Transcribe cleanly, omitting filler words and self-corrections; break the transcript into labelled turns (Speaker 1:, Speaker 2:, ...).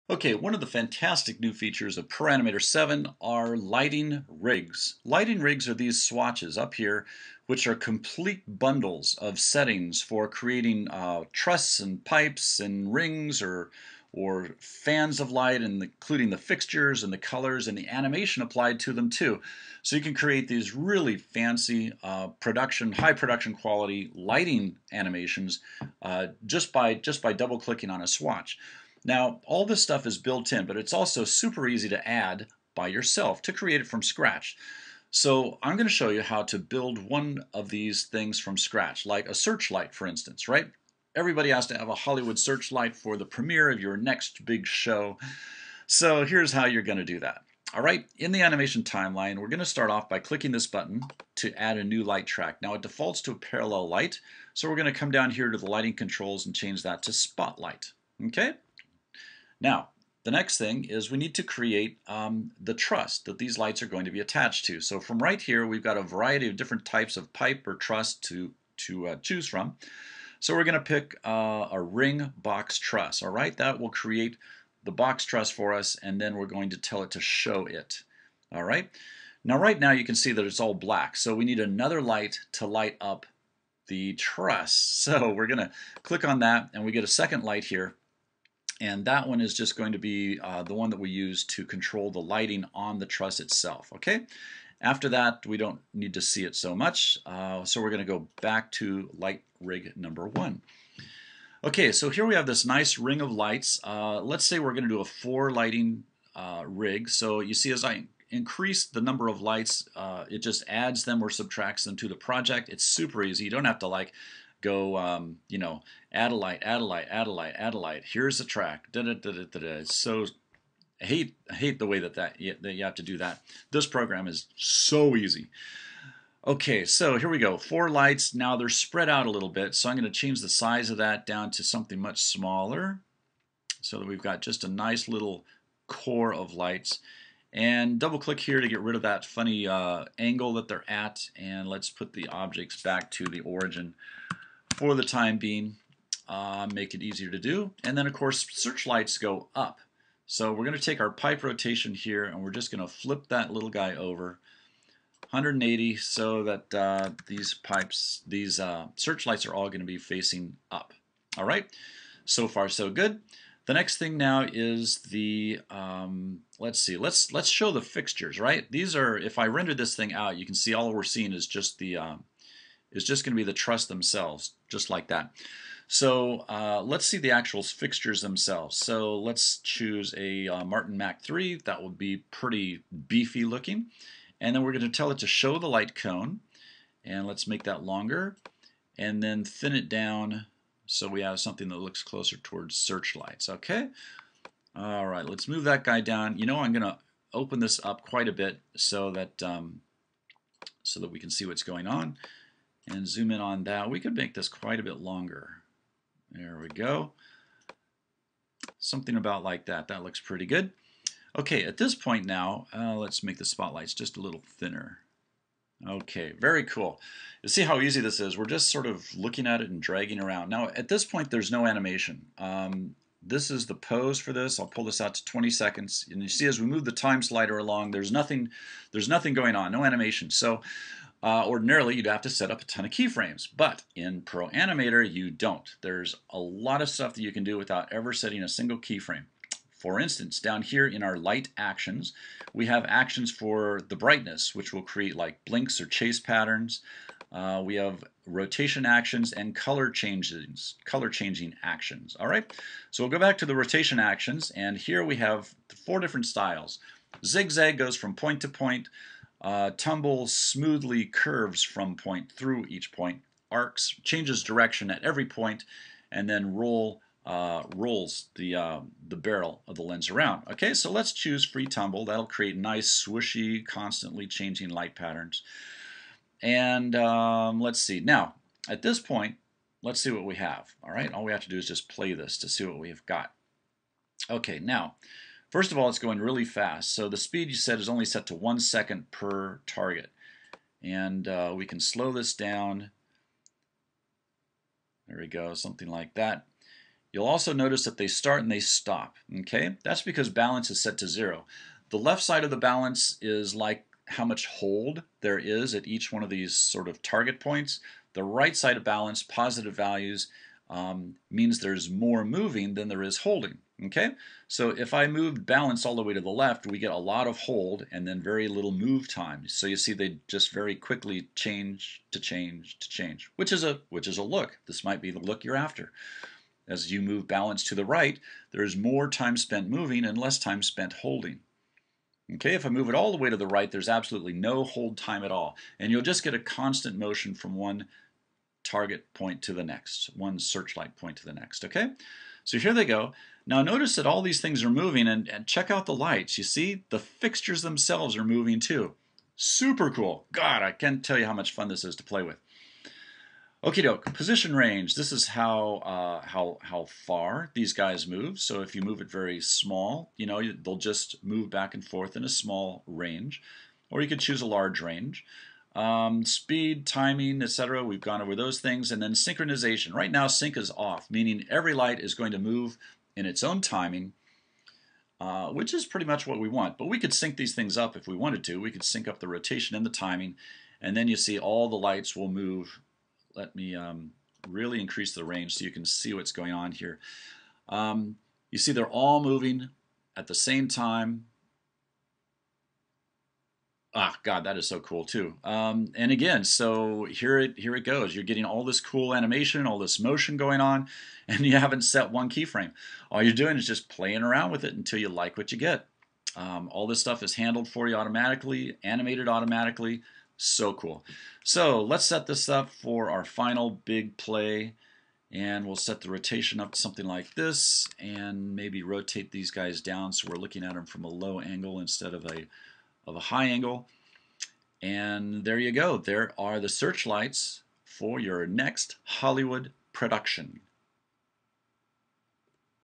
Speaker 1: Okay, one of the fantastic new features of ProAnimator 7 are lighting rigs. Lighting rigs are these swatches up here, which are complete bundles of settings for creating trusses and pipes and rings or fans of light, and including the fixtures and the colors and the animation applied to them too. So you can create these really fancy high production quality lighting animations just by double clicking on a swatch. Now, all this stuff is built in, but it's also super easy to add by yourself to create it from scratch. So I'm going to show you how to build one of these things from scratch, like a searchlight, for instance, right? Everybody has to have a Hollywood Searchlight for the premiere of your next big show. So here's how you're going to do that. All right, in the animation timeline, we're going to start off by clicking this button to add a new light track. Now it defaults to a parallel light, so we're going to come down here to the lighting controls and change that to spotlight. Okay? Now, the next thing is we need to create the truss that these lights are going to be attached to. So from right here, we've got a variety of different types of pipe or truss to choose from. So we're going to pick a ring box truss. All right, that will create the box truss for us, and then we're going to tell it to show it. All right. Now, right now, you can see that it's all black. So we need another light to light up the truss. So we're going to click on that, and we get a second light here. And that one is just going to be the one that we use to control the lighting on the truss itself. Okay. After that, we don't need to see it so much. So we're going to go back to light rig number 1. Okay, so here we have this nice ring of lights. Let's say we're going to do a 4 lighting rig. So you see, as I increase the number of lights, it just adds them or subtracts them to the project. It's super easy. You don't have to go, you know, add a light, add a light, add a light, add a light. Here's the track. It's so I hate the way that you have to do that. This program is so easy. Okay, so here we go. 4 lights. Now they're spread out a little bit, so I'm going to change the size of that down to something much smaller, so that we've got just a nice little core of lights. And double click here to get rid of that funny angle that they're at, and let's put the objects back to the origin for the time being. Make it easier to do. And then of course searchlights go up. So we're going to take our pipe rotation here, and we're just going to flip that little guy over 180 so that these searchlights are all going to be facing up. All right, so far so good. The next thing now is the let's see, let's show the fixtures. Right, these are, if I render this thing out, you can see all we're seeing is just the is just going to be the truss themselves, just like that. So let's see the actual fixtures themselves. So let's choose a Martin Mac 3. That will be pretty beefy looking. And then we're going to tell it to show the light cone. And let's make that longer. And then thin it down so we have something that looks closer towards searchlights. Okay? All right, let's move that guy down. You know, I'm going to open this up quite a bit so that we can see what's going on. And zoom in on that. We could make this quite a bit longer. There we go. Something about like that. That looks pretty good. Okay, at this point now, let's make the spotlights just a little thinner. Okay, very cool. You see how easy this is? We're just sort of looking at it and dragging around. Now, at this point, there's no animation. This is the pose for this. I'll pull this out to 20 seconds. And you see as we move the time slider along, there's nothing going on, no animation. So ordinarily, you'd have to set up a ton of keyframes, but in ProAnimator, you don't. There's a lot of stuff that you can do without ever setting a single keyframe. For instance, down here in our light actions, we have actions for the brightness, which will create like blinks or chase patterns. We have rotation actions and color changing actions. All right, so we'll go back to the rotation actions, and here we have 4 different styles. Zigzag goes from point to point. Tumble smoothly curves from point through each point. Arcs changes direction at every point, and then rolls the barrel of the lens around. Okay, so let's choose free tumble. That'll create nice swooshy, constantly changing light patterns. And let's see. Now, at this point, let's see what we have. All right, all we have to do is just play this to see what we've got. Okay, now, first of all, it's going really fast. So the speed you set is only set to 1 second per target. And we can slow this down. There we go, something like that. You'll also notice that they start and they stop. Okay, that's because balance is set to 0. The left side of the balance is like how much hold there is at each one of these sort of target points. The right side of balance, positive values, means there's more moving than there is holding. Okay, so if I moved balance all the way to the left, we get a lot of hold and then very little move time. So you see they just very quickly change to change to change, which is a look. This might be the look you're after. As you move balance to the right, there's more time spent moving and less time spent holding. Okay, if I move it all the way to the right, there's absolutely no hold time at all, and you'll just get a constant motion from one target point to the next, one searchlight point to the next. Okay, so here they go. Now notice that all these things are moving, and check out the lights. You see, the fixtures themselves are moving too. Super cool. God, I can't tell you how much fun this is to play with. Okie doke, position range. This is how far these guys move. So if you move it very small, you know, they'll just move back and forth in a small range. Or you could choose a large range. Speed, timing, etc. We've gone over those things. And then synchronization. Right now sync is off, meaning every light is going to move in its own timing, which is pretty much what we want. But we could sync these things up if we wanted to. We could sync up the rotation and the timing. And then you see all the lights will move. Let me really increase the range so you can see what's going on here. You see they're all moving at the same time. Ah, God, that is so cool too. And again, so here it goes. You're getting all this cool animation, all this motion going on, and you haven't set one keyframe. All you're doing is just playing around with it until you like what you get. All this stuff is handled for you automatically, animated automatically. So cool. So let's set this up for our final big play, and we'll set the rotation up to something like this, and maybe rotate these guys down so we're looking at them from a low angle instead of a high angle. And there you go. There are the searchlights for your next Hollywood production.